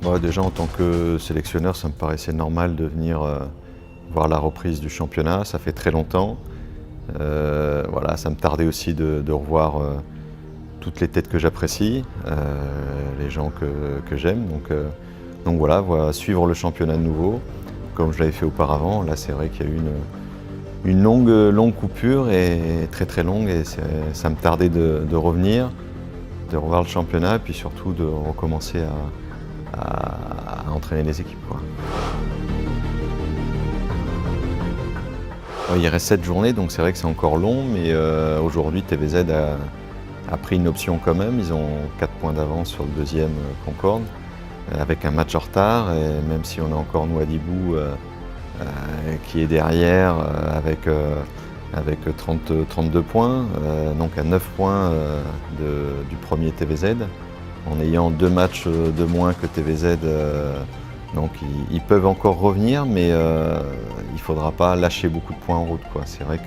Moi, déjà, en tant que sélectionneur, ça me paraissait normal de venir voir la reprise du championnat. Ça fait très longtemps. Voilà, ça me tardait aussi de revoir toutes les têtes que j'apprécie, les gens que j'aime. Donc voilà, suivre le championnat de nouveau, comme je l'avais fait auparavant. Là, c'est vrai qu'il y a eu une longue coupure, et très très longue, et ça me tardait de revenir, de revoir le championnat, et puis surtout de recommencer à entraîner les équipes, quoi. Il reste 7 journées, donc c'est vrai que c'est encore long, mais aujourd'hui TVZ a pris une option quand même. Ils ont 4 points d'avance sur le deuxième, Concorde, avec un match en retard, et même si on a encore Nouadhibou qui est derrière avec 32 points, donc à 9 points du premier TVZ, en ayant 2 matchs de moins que TVZ. Donc ils peuvent encore revenir, mais il ne faudra pas lâcher beaucoup de points en route, quoi. C'est vrai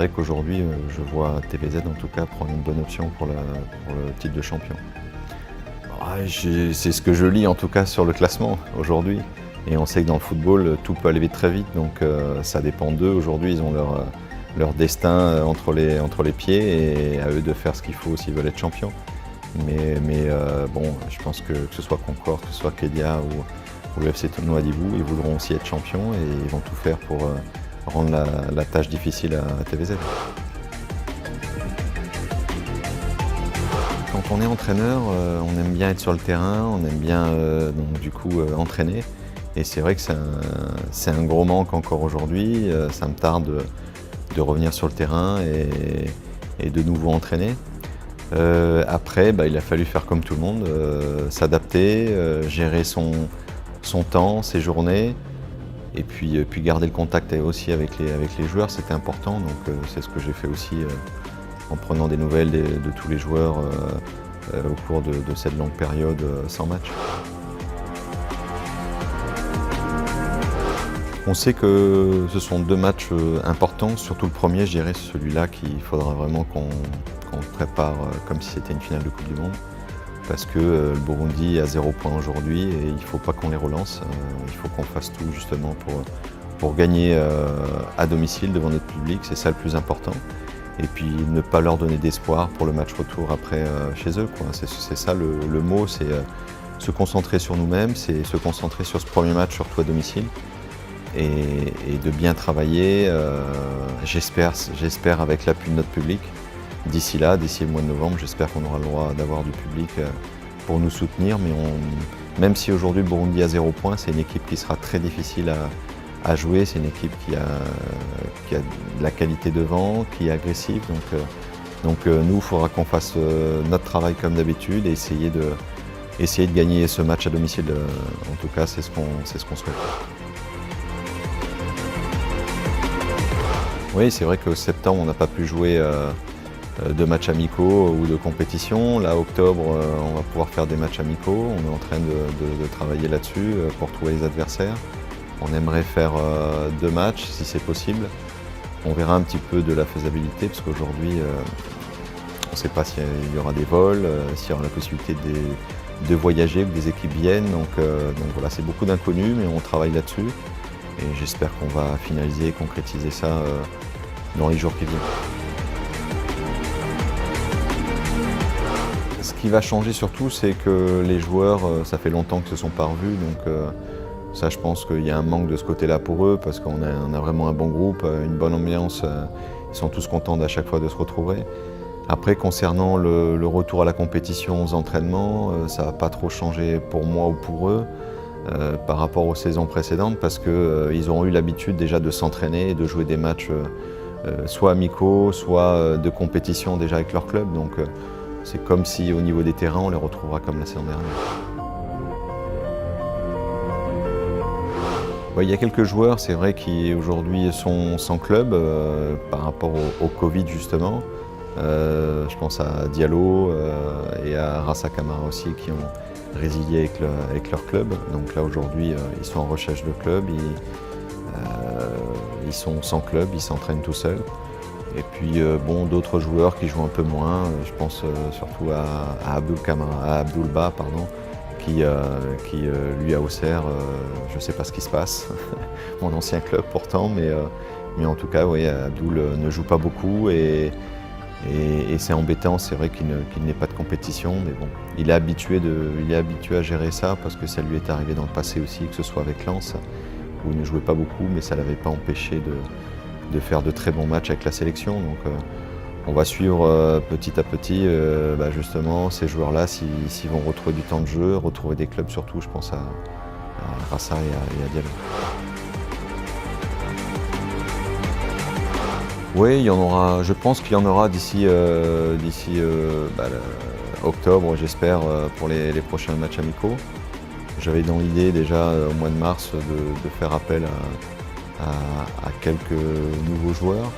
qu'aujourd'hui, je vois TVZ en tout cas prendre une bonne option pour le titre de champion. C'est ce que je lis en tout cas sur le classement aujourd'hui. Et on sait que dans le football, tout peut aller très vite, donc ça dépend d'eux. Aujourd'hui, ils ont leur destin entre les pieds, et à eux de faire ce qu'il faut s'ils veulent être champions. Mais bon, je pense que ce soit Concorde, que ce soit Kédia ou le FC Nouadhibou, ils voudront aussi être champions, et ils vont tout faire pour rendre la tâche difficile à TVZ. Quand on est entraîneur, on aime bien être sur le terrain, on aime bien donc, du coup entraîner. Et c'est vrai que c'est un gros manque encore aujourd'hui. Ça me tarde de revenir sur le terrain et de nouveau entraîner. Après, il a fallu faire comme tout le monde, s'adapter, gérer son temps, ses journées, et puis garder le contact aussi avec les joueurs, c'était important. Donc c'est ce que j'ai fait aussi en prenant des nouvelles de tous les joueurs au cours de cette longue période sans match. On sait que ce sont 2 matchs importants, surtout le premier, je dirais, celui-là qu'il faudra vraiment qu'on prépare comme si c'était une finale de Coupe du Monde. Parce que le Burundi a 0 point aujourd'hui, et il ne faut pas qu'on les relance. Il faut qu'on fasse tout justement pour gagner à domicile devant notre public, c'est ça le plus important. Et puis ne pas leur donner d'espoir pour le match retour après chez eux, quoi. C'est ça le mot, c'est se concentrer sur nous-mêmes, c'est se concentrer sur ce premier match, surtout à domicile. Et de bien travailler, j'espère avec l'appui de notre public. D'ici le mois de novembre, j'espère qu'on aura le droit d'avoir du public pour nous soutenir. Mais même si aujourd'hui le Burundi a 0 point, c'est une équipe qui sera très difficile à jouer. C'est une équipe qui a de la qualité devant, qui est agressive. Donc nous, il faudra qu'on fasse notre travail comme d'habitude et essayer de gagner ce match à domicile. En tout cas, c'est ce qu'on souhaite. Oui, c'est vrai qu'au septembre, on n'a pas pu jouer de matchs amicaux ou de compétition. Là, octobre, on va pouvoir faire des matchs amicaux. On est en train de travailler là-dessus pour trouver les adversaires. On aimerait faire 2 matchs si c'est possible. On verra un petit peu de la faisabilité, parce qu'aujourd'hui, on ne sait pas s'il y aura des vols, s'il y aura la possibilité de voyager, que des équipes viennent. Donc voilà, c'est beaucoup d'inconnus, mais on travaille là-dessus. Et j'espère qu'on va finaliser et concrétiser ça dans les jours qui viennent. Ce qui va changer surtout, c'est que les joueurs, ça fait longtemps qu'ils ne se sont pas revus. Donc ça, je pense qu'il y a un manque de ce côté-là pour eux, parce qu'on a vraiment un bon groupe, une bonne ambiance. Ils sont tous contents à chaque fois de se retrouver. Après, concernant le retour à la compétition, aux entraînements, ça ne va pas trop changer pour moi ou pour eux. Par rapport aux saisons précédentes, parce qu'ils auront eu l'habitude déjà de s'entraîner et de jouer des matchs soit amicaux, soit de compétition déjà avec leur club. Donc c'est comme si au niveau des terrains, on les retrouvera comme la saison dernière. Il y a quelques joueurs, c'est vrai, qui aujourd'hui sont sans club par rapport au Covid justement. Je pense à Diallo et à Rassa Camara aussi, qui ont résilié avec leur club. Donc là aujourd'hui, ils sont en recherche de club, ils sont sans club, ils s'entraînent tout seuls. Et puis d'autres joueurs qui jouent un peu moins, je pense surtout à Abdoul Ba, lui à Auxerre, je ne sais pas ce qui se passe, mon ancien club pourtant, mais en tout cas, oui, Abdoul ne joue pas beaucoup et c'est embêtant, c'est vrai qu'il n'ait pas de compétition, mais bon, il est habitué à gérer ça parce que ça lui est arrivé dans le passé aussi, que ce soit avec Lens, où il ne jouait pas beaucoup, mais ça ne l'avait pas empêché de faire de très bons matchs avec la sélection. Donc on va suivre petit à petit justement ces joueurs-là, s'ils vont retrouver du temps de jeu, retrouver des clubs surtout, je pense à Rassa et à Diallo. Oui, il y en aura, je pense qu'il y en aura d'ici octobre, j'espère, pour les prochains matchs amicaux. J'avais dans l'idée déjà au mois de mars de faire appel à quelques nouveaux joueurs.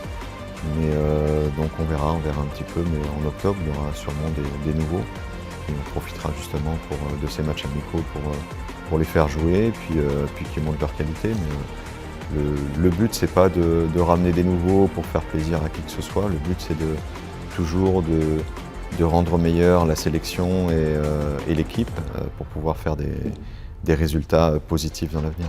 Mais donc on verra un petit peu, mais en octobre il y aura sûrement des nouveaux. Et on profitera justement de ces matchs amicaux pour les faire jouer et puis qu'ils montrent leur qualité. Mais le but c'est pas de ramener des nouveaux pour faire plaisir à qui que ce soit. Le but c'est toujours de rendre meilleure la sélection et l'équipe pour pouvoir faire des résultats positifs dans l'avenir.